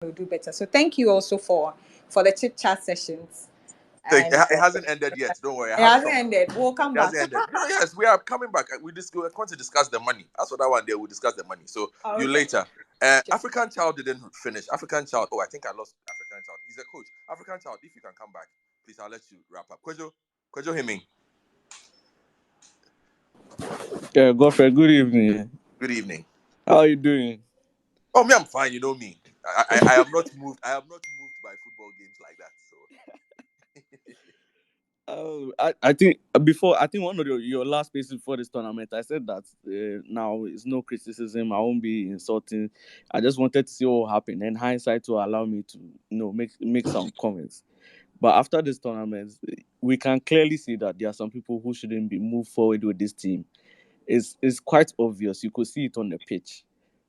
we'll do better. So thank you also for the chit chat sessions. And It hasn't ended yet. Don't worry. it hasn't ended. We'll come It back. hasn't ended. No, yes, we are coming back. We're going to discuss the money. That's what that one day we'll discuss the money. So you later. African Child didn't finish. African Child. Oh, I think I lost African Child. He's a coach. African Child, if you can come back, please, I'll let you wrap up. Kwejo Heming. Yeah, Godfrey, good evening. Good evening. How are you doing? Oh, me, I'm fine. You know me. I am not moved. I am not moved by football games like that. So I think before, I think one of your last spaces before this tournament, I said that now it's no criticism. I won't be insulting. I just wanted to see what happened, and hindsight will allow me to make some comments. But after this tournament, we can clearly see that there are some people who shouldn't be moved forward with this team. It's quite obvious. You could see it on the pitch.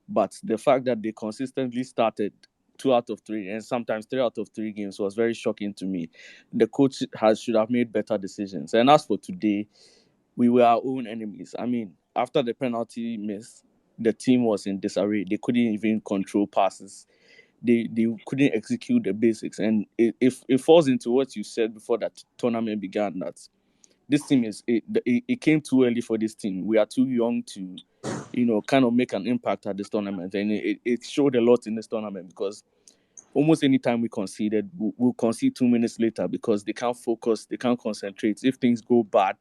But the fact that they consistently started 2 out of 3 and sometimes 3 out of 3 games was very shocking to me. The coach should have made better decisions. And as for today, we were our own enemies. I mean, after the penalty miss, the team was in disarray. They couldn't even control passes. They couldn't execute the basics. And it falls into what you said before that tournament began, that this team it came too early for this team. We are too young to, kind of make an impact at this tournament, and it showed a lot in this tournament because almost any time we conceded, we'll concede 2 minutes later because they can't focus, they can't concentrate. If things go bad,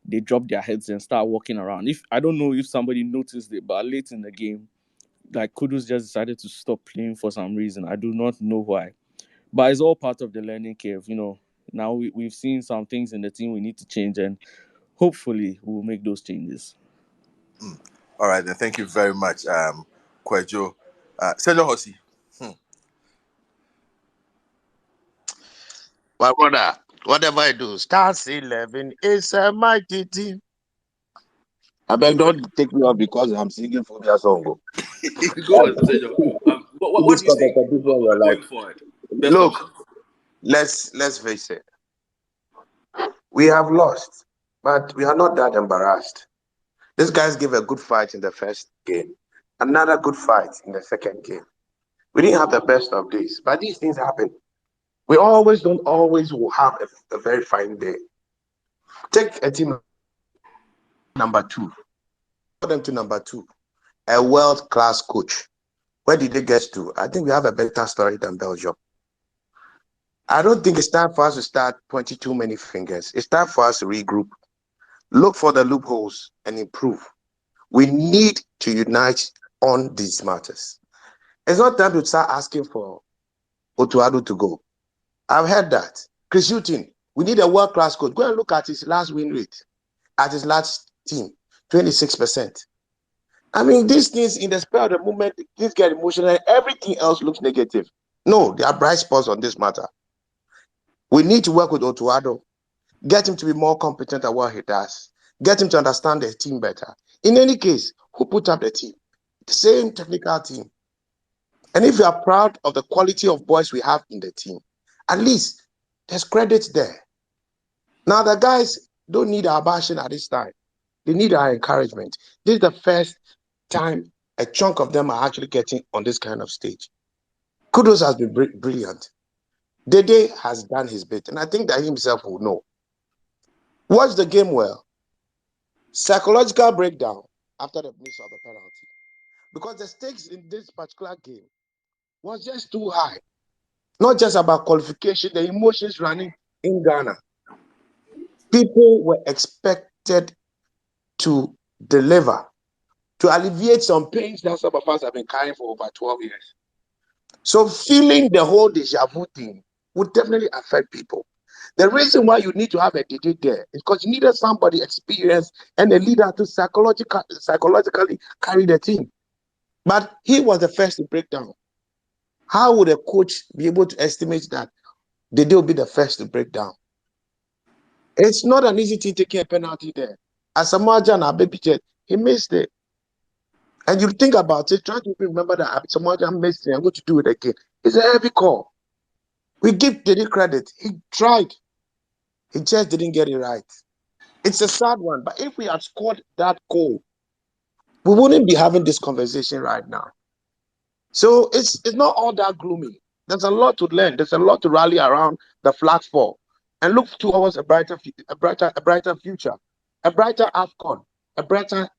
they drop their heads and start walking around. If I don't know if somebody noticed it, but late in the game, like Kudus just decided to stop playing for some reason. I do not know why, but it's all part of the learning curve. Now we've seen some things in the team we need to change, and hopefully we'll make those changes. all right, then. Thank you very much, Kwejo. Senor Hossi. My brother, whatever I do, Stars 11 is a mighty team. I beg, don't take me off because I'm singing Phobia song. Go on, Senor. What do you think going forward? Look, let's face it. We have lost, but we are not that embarrassed. These guys gave a good fight in the first game, another good fight in the second game. We didn't have the best of days, but these things happen. We don't always will have a very fine day. Take a team number 2. Put them to number 2. A world-class coach. Where did they get to? I think we have a better story than Belgium. I don't think it's time for us to start pointing too many fingers. It's time for us to regroup, look for the loopholes, and improve. We need to unite on these matters. It's not time to start asking for Otuado to go. I've heard that. Chris Hughton, we need a world-class coach. Go and look at his last win rate at his last team, 26%. I mean, these things in the spur of the moment, things get emotional and everything else looks negative. No, there are bright spots on this matter. We need to work with Otuado, get him to be more competent at what he does, get him to understand the team better. In any case, who put up the team? The same technical team. And if you are proud of the quality of boys we have in the team, at least there's credit there. Now, the guys don't need our bashing at this time. They need our encouragement. This is the first time a chunk of them are actually getting on this kind of stage. Kudos has been brilliant. Dede has done his bit, and I think that he himself will know. Watch the game well. Psychological breakdown after the miss of the penalty. Because the stakes in this particular game was just too high. Not just about qualification, the emotions running in Ghana. People were expected to deliver, to alleviate some pains that some of us have been carrying for over 12 years. So feeling the whole deja vu thing would definitely affect people. The reason why you need to have a Dede there is because you needed somebody experienced and a leader to psychologically carry the team. But he was the first to break down. How would a coach be able to estimate that Dede will be the first to break down? It's not an easy thing taking a penalty there. As Samoa and Baby Jet, he missed it. And you think about it, try to remember that Samoa missed it. I'm going to do it again. It's a heavy call. We give Dede credit. He tried. He just didn't get it right. It's a sad one, but if we had scored that goal, we wouldn't be having this conversation right now. So it's not all that gloomy. There's a lot to learn. There's a lot to rally around the flag for, and look towards a brighter future, a brighter AFCON, a brighter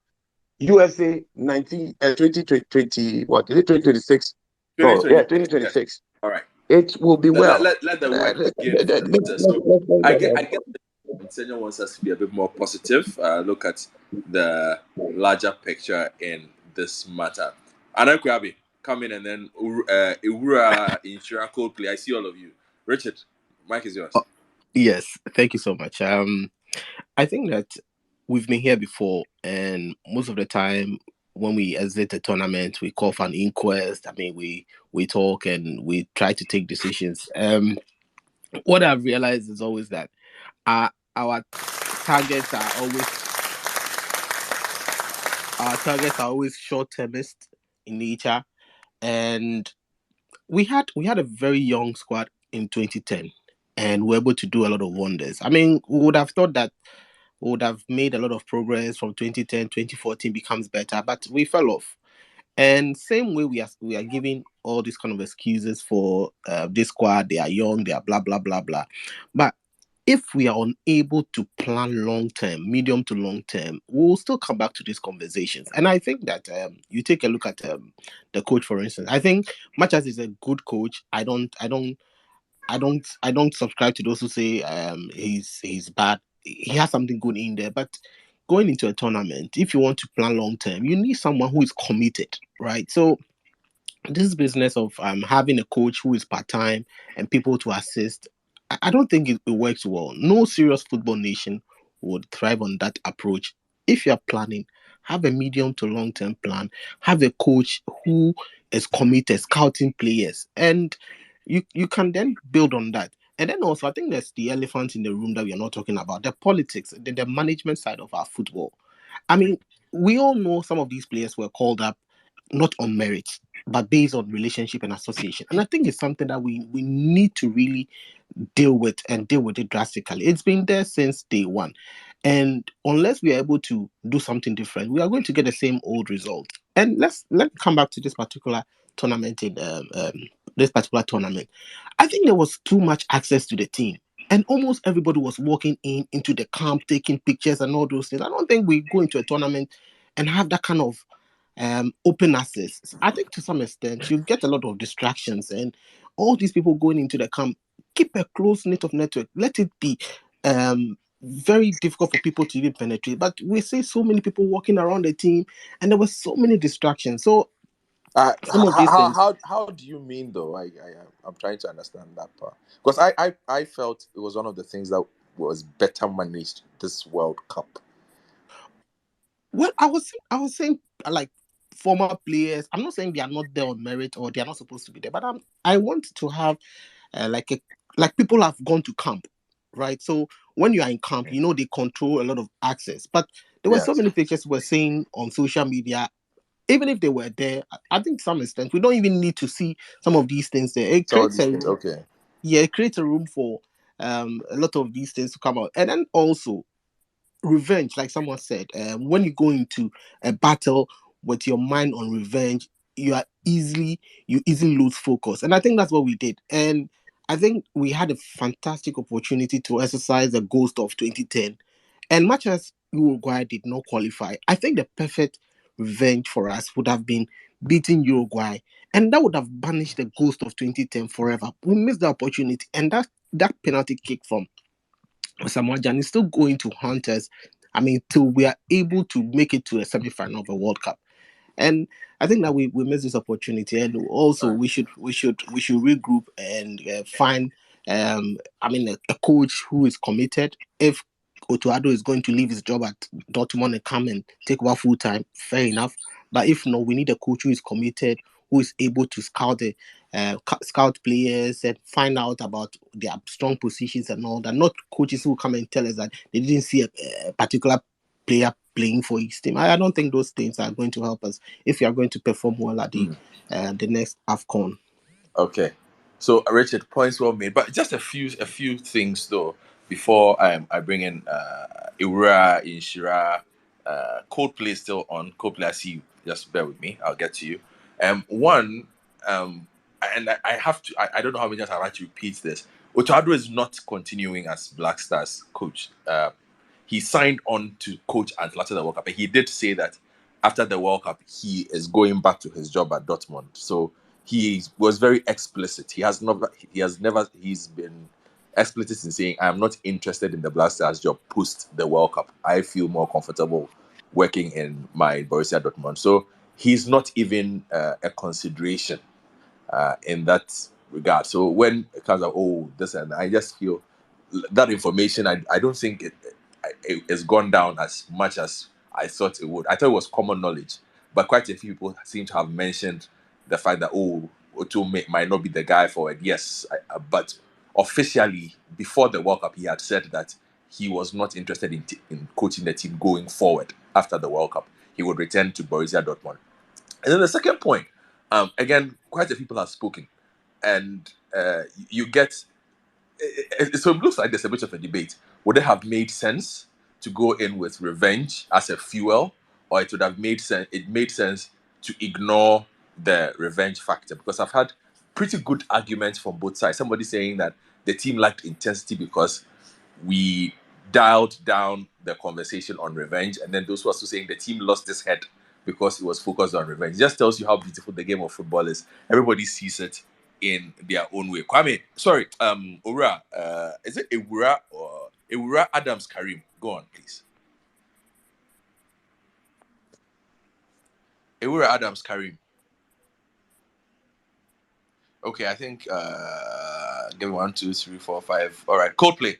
USA 2020. What is it? 2026. Oh yeah, 2026. All right. It will be well. Let the work begin. So I get Senior wants us to be a bit more positive. Look at the larger picture in this matter. Anna Kwabi, come in, and then Ura Insurance Coldplay. I see all of you. Richard, mic is yours. Yes, thank you so much. I think that we've been here before, and most of the time when we exit a tournament, we call for an inquest. I mean, we talk and we try to take decisions. What I've realized is always that our targets are always short-termist in nature, and we had a very young squad in 2010, and we were able to do a lot of wonders. I mean, we would have thought that we would have made a lot of progress from 2010. 2014 becomes better, but we fell off. And same way we are giving all these kind of excuses for this squad. They are young, they are blah blah blah blah. But if we are unable to plan long term, medium to long term, we'll still come back to these conversations. And I think that you take a look at the coach, for instance. I think much as he's a good coach, I don't subscribe to those who say he's bad. He has something good in there, but going into a tournament, if you want to plan long term, you need someone who is committed, right? So this business of having a coach who is part time and people to assist, I don't think it works well. No serious football nation would thrive on that approach. If you are planning, have a medium to long term plan. Have a coach who is committed, scouting players, and you can then build on that. And then also, I think there's the elephant in the room that we are not talking about: the politics, the management side of our football. I mean, we all know some of these players were called up not on merit, but based on relationship and association. And I think it's something that we need to really deal with and deal with it drastically. It's been there since day one. And unless we are able to do something different, we are going to get the same old result. And let me come back to this particular tournament I think there was too much access to the team. And almost everybody was walking into the camp, taking pictures and all those things. I don't think we go into a tournament and have that kind of open access. I think to some extent you get a lot of distractions, and all these people going into the camp, keep a close knit of network. Let it be very difficult for people to even penetrate. But we see so many people walking around the team, and there were so many distractions. So some of these things. How do you mean though? I'm trying to understand that part, because I felt it was one of the things that was better managed this World Cup. Well, I was saying like former players. I'm not saying they are not there on merit or they are not supposed to be there, but I want to have like people have gone to camp, right? So when you are in camp, you know they control a lot of access. But there were so many pictures we were seeing on social media. Even if they were there, I think to some extent we don't even need to see some of these things there. It creates it creates a room for a lot of these things to come out, and then also revenge, like someone said, when you go into a battle with your mind on revenge, you easily lose focus. And I think that's what we did. And I think we had a fantastic opportunity to exercise the ghost of 2010. And much as Uruguay did not qualify, I think the perfect revenge for us would have been beating Uruguay. And that would have banished the ghost of 2010 forever. We missed the opportunity. And that penalty kick from Samoa Jan is still going to haunt us. I mean, till we are able to make it to a semi-final of a World Cup. And I think that we missed this opportunity, and also we should regroup and find a coach who is committed. If Otuado is going to leave his job at Dortmund and come and take over full time, fair enough. But if not, we need a coach who is committed, who is able to scout players and find out about their strong positions and all that. Not coaches who come and tell us that they didn't see a particular player playing for his team. I don't think those things are going to help us if we are going to perform well at the next AFCON. Okay, so Richard, points well made, but just a few things though before I bring in Iura, Inshira. Coldplay is still on. Coldplay, I see you. Just bear with me. I'll get to you. One, and I have to, I don't know how many times I've had to repeat this. Otado is not continuing as Black Stars coach. He signed on to coach until after the World Cup, and he did say that after the World Cup he is going back to his job at Dortmund. So he was very explicit. He's been explicit in saying, I am not interested in the Black Stars job post the World Cup. I feel more comfortable working in my Borussia Dortmund. So he's not even a consideration in that regard. So when it comes out, oh, this, and I just feel that information, I don't think it has gone down as much as I thought it would. I thought it was common knowledge, but quite a few people seem to have mentioned the fact that, oh, Otto might not be the guy for it. Yes, but officially, before the World Cup, he had said that he was not interested in coaching the team going forward after the World Cup. He would return to Borussia Dortmund. And then the second point, again, quite a few people have spoken, and you get. So it looks like there's a bit of a debate. Would it have made sense to go in with revenge as a fuel, or it would have made sense? It made sense to ignore the revenge factor, because I've had pretty good arguments from both sides. Somebody saying that the team lacked intensity because we dialed down the conversation on revenge, and then those who are still saying the team lost its head because it was focused on revenge. It just tells you how beautiful the game of football is. Everybody sees it in their own way. Kwame, sorry, Ura, is it Ewura or Ewura Adams Karim? Go on, please. Ewura Adams Karim. Okay, I think give me 1, 2, 3, 4, 5. All right, Coldplay.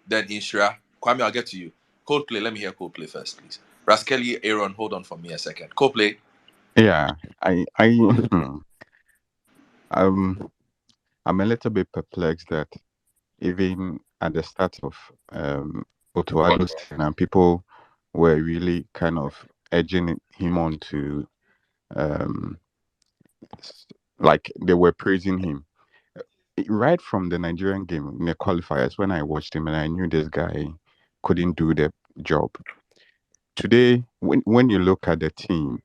Then Inshira. Kwame, I'll get to you. Coldplay. Let me hear Coldplay first, please. Raskelly, Aaron, hold on for me a second. Coldplay. Yeah, I'm a little bit perplexed that even at the start of Otoado's tenure, people were really kind of edging him on to like they were praising him. Right from the Nigerian game in the qualifiers, when I watched him and I knew this guy couldn't do the job. Today, when you look at the team,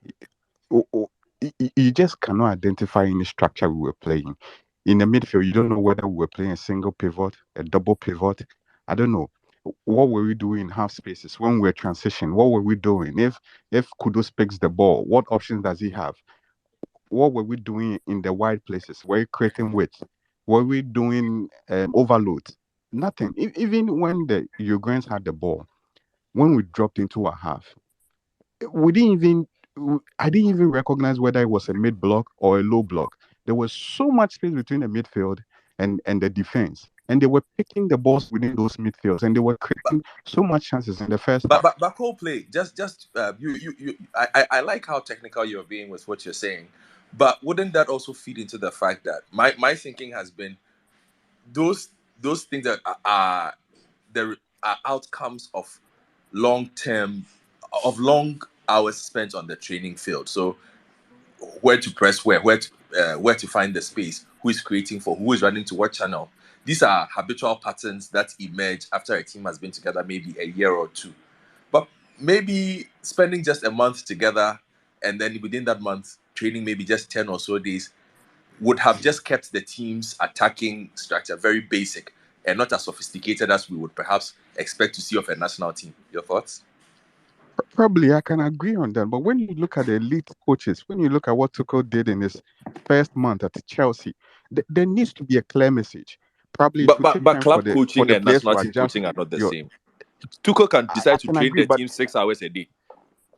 you just cannot identify any structure we were playing. In the midfield, you don't know whether we were playing a single pivot, a double pivot. I don't know. What were we doing in half spaces when we were transitioning? What were we doing? If Kudus picks the ball, what options does he have? What were we doing in the wide places? Were we creating width? Were we doing overloads? Nothing. Even when the Uruguayans had the ball, when we dropped into a half, we didn't even I didn't even recognize whether it was a mid block or a low block. There was so much space between the midfield and the defense, and they were picking the balls within those midfields, and they were creating so much chances in the first half. But Coldplay, just I like how technical you're being with what you're saying, but wouldn't that also feed into the fact that my thinking has been those things that are the outcomes of long hours spent on the training field. So where to press where to find the space, who is creating for who, is running to what channel. These are habitual patterns that emerge after a team has been together maybe a year or two. But maybe spending just a month together, and then within that month training maybe just 10 or so days, would have just kept the team's attacking structure very basic and not as sophisticated as we would perhaps expect to see of a national team. Your thoughts? Probably I can agree on that. But when you look at the elite coaches, when you look at what Tuchel did in his first month at Chelsea, there needs to be a clear message. Probably it will take But time club for the coaching and players national to team adjust. coaching are not the same. Tuchel can I decide to can train agree, the but team 6 hours a day.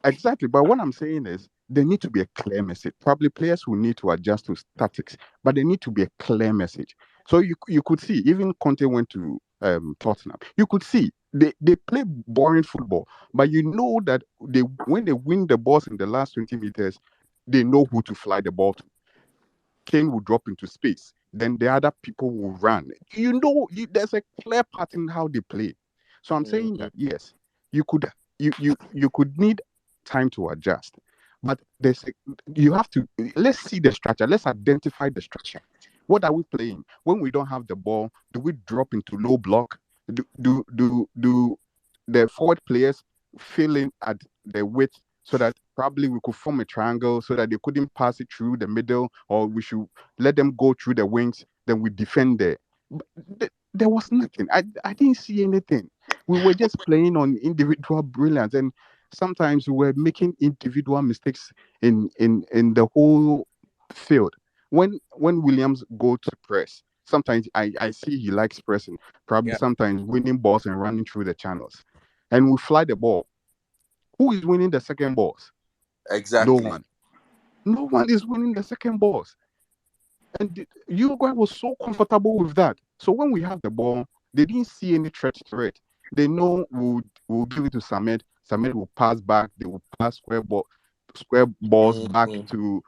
exactly. But what I'm saying is there need to be a clear message. Probably players will need to adjust to tactics, but there need to be a clear message. So you could see, even Conte went to Tottenham. You could see they play boring football, but you know that when they win the balls in the last 20 meters, they know who to fly the ball to. Kane will drop into space. Then the other people will run. There's a clear pattern how they play. So I'm saying that yes, you could need time to adjust, but you have to let's see the structure. Let's identify the structure. What are we playing when we don't have the ball? Do we drop into low block? Do the forward players fill in at the width so that Probably we could form a triangle so that they couldn't pass it through the middle, or we should let them go through the wings. Then we defend there. But there was nothing. I didn't see anything. We were just playing on individual brilliance, and sometimes we were making individual mistakes in the whole field. When Williams go to press, sometimes I see he likes pressing. Probably Yeah, sometimes winning balls and running through the channels, and we fly the ball. Who is winning the second balls? No exactly. one. No one is winning the second balls. And Uruguay was so comfortable with that. So when we have the ball, they didn't see any threat to it. They know we'll give it to Samet. Samet will pass back. They will pass square balls back Mhm. to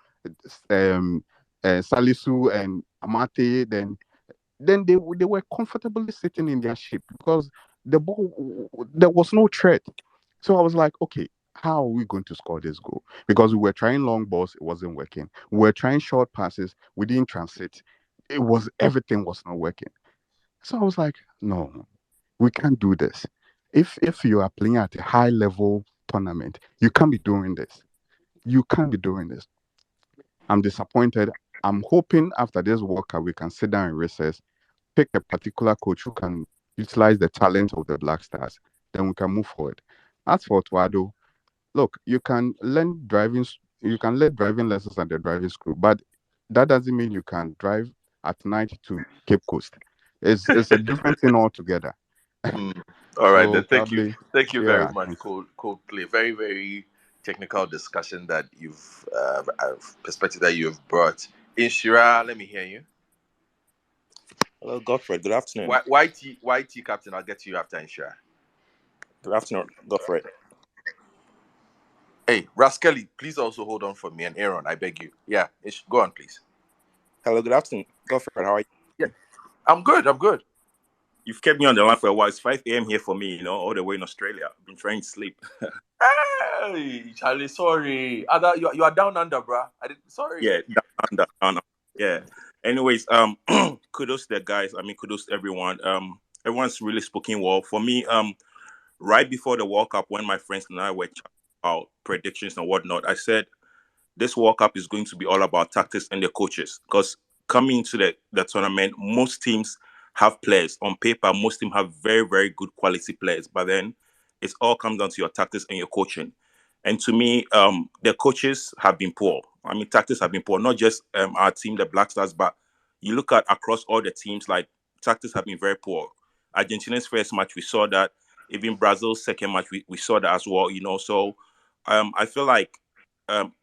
um, Salisu and Amate. Then they were comfortably sitting in their ship because the ball, there was no threat. So I was like, okay, how are we going to score this goal? Because we were trying long balls, it wasn't working. We were trying short passes, we didn't transit. Everything was not working. So I was like, no, we can't do this. If you are playing at a high level tournament, you can't be doing this. You can't be doing this. I'm disappointed. I'm hoping after this World Cup we can sit down and recess, pick a particular coach who can utilize the talent of the Black Stars. Then we can move forward. As for Tuado, look, you can let driving lessons at the driving school, but that doesn't mean you can drive at night to Cape Coast. It's a different thing altogether. Mm. All right, So then. Thank you. probably, Thank you very yeah, much, thanks. Coldplay. Very, very technical discussion that you've perspective that you've brought. Inshira, let me hear you. Hello, Godfrey. Good afternoon. YT captain. I'll get to you after Inshira. Good afternoon, Godfrey. Hey, Raskelly, please also hold on for me, and Aaron, I beg you. Yeah, go on, please. Hello, good afternoon, Godfrey. How are you? Yeah, I'm good. You've kept me on the line for a while. It's 5 a.m. here for me, all the way in Australia. I've been trying to sleep. Hey, Charlie, sorry. You are down under, bruh. Sorry. Yeah, down. Yeah. Anyways, kudos to the guys. I mean, kudos to everyone. Everyone's really speaking well. For me, right before the World Cup, when my friends and I were chatting about predictions and whatnot, I said this World Cup is going to be all about tactics and the coaches. Because coming into the tournament, most teams have players. On paper, most teams have very, very good quality players. But then it all comes down to your tactics and your coaching. And to me, the coaches have been poor. I mean, tactics have been poor. Not just our team, the Black Stars, but you look at across all the teams, like tactics have been very poor. Argentina's first match, we saw that. Even Brazil's second match, we saw that as well. So I feel like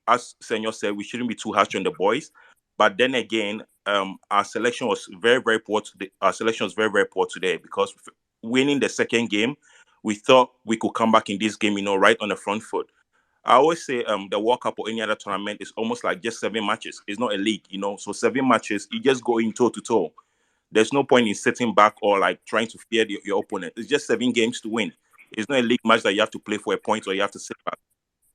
as Senor said, we shouldn't be too harsh on the boys. But then again, our selection was very, very poor today. Our selection was very, very poor today because winning the second game, we thought we could come back in this game, right on the front foot. I always say the World Cup or any other tournament is almost like just 7 matches. It's not a league, So 7 matches, you just go in toe to toe. There's no point in sitting back or like trying to fear your opponent. It's just 7 games to win. It's not a league match that you have to play for a point or you have to sit back.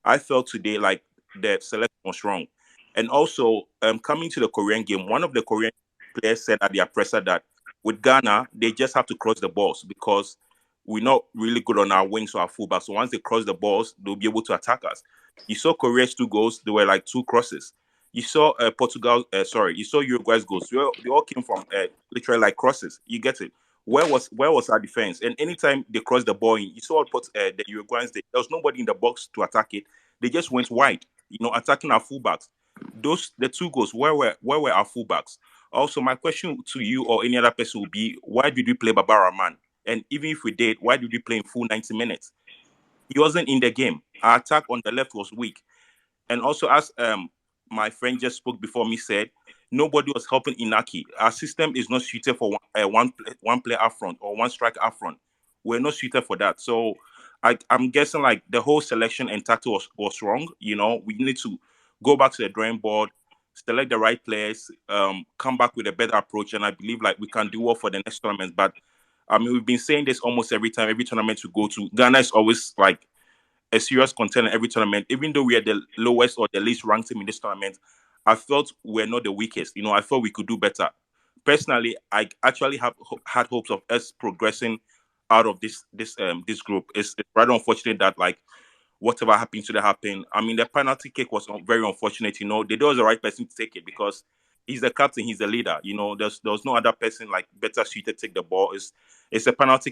I felt today like the selection was wrong. And also, coming to the Korean game, one of the Korean players said at their presser that with Ghana, they just have to cross the balls because we're not really good on our wings or our fullbacks. So once they cross the balls, they'll be able to attack us. You saw Korea's 2 goals; they were like 2 crosses. You saw you saw Uruguay's goals. They all came from literally like crosses. You get it? Where was our defense? And anytime they crossed the ball in, you saw the Uruguayans. There was nobody in the box to attack it. They just went wide, attacking our fullbacks. The 2 goals. Where were our fullbacks? Also, my question to you or any other person would be: why did we play Baba Rahman? And even if we did, why did we play in full 90 minutes? He wasn't in the game. Our attack on the left was weak. And also, as my friend just spoke before me said, nobody was helping Inaki. Our system is not suited for one player up front or one striker up front. We're not suited for that. So I'm guessing like the whole selection and tactic was wrong. We need to go back to the drawing board, select the right players, come back with a better approach, and I believe like we can do well for the next tournament. But I mean, we've been saying this almost every time, every tournament we go to. Ghana is always like a serious contender every tournament. Even though we are the lowest or the least ranked team in this tournament, I felt we're not the weakest. I thought we could do better. Personally, I actually have had hopes of us progressing out of this group. It's rather unfortunate that like whatever happened should have happened. I mean, the penalty kick was very unfortunate. You know, Dede was the right person to take it because he's the captain, he's the leader. You know, there was no other person like better suited to take the ball. It's a penalty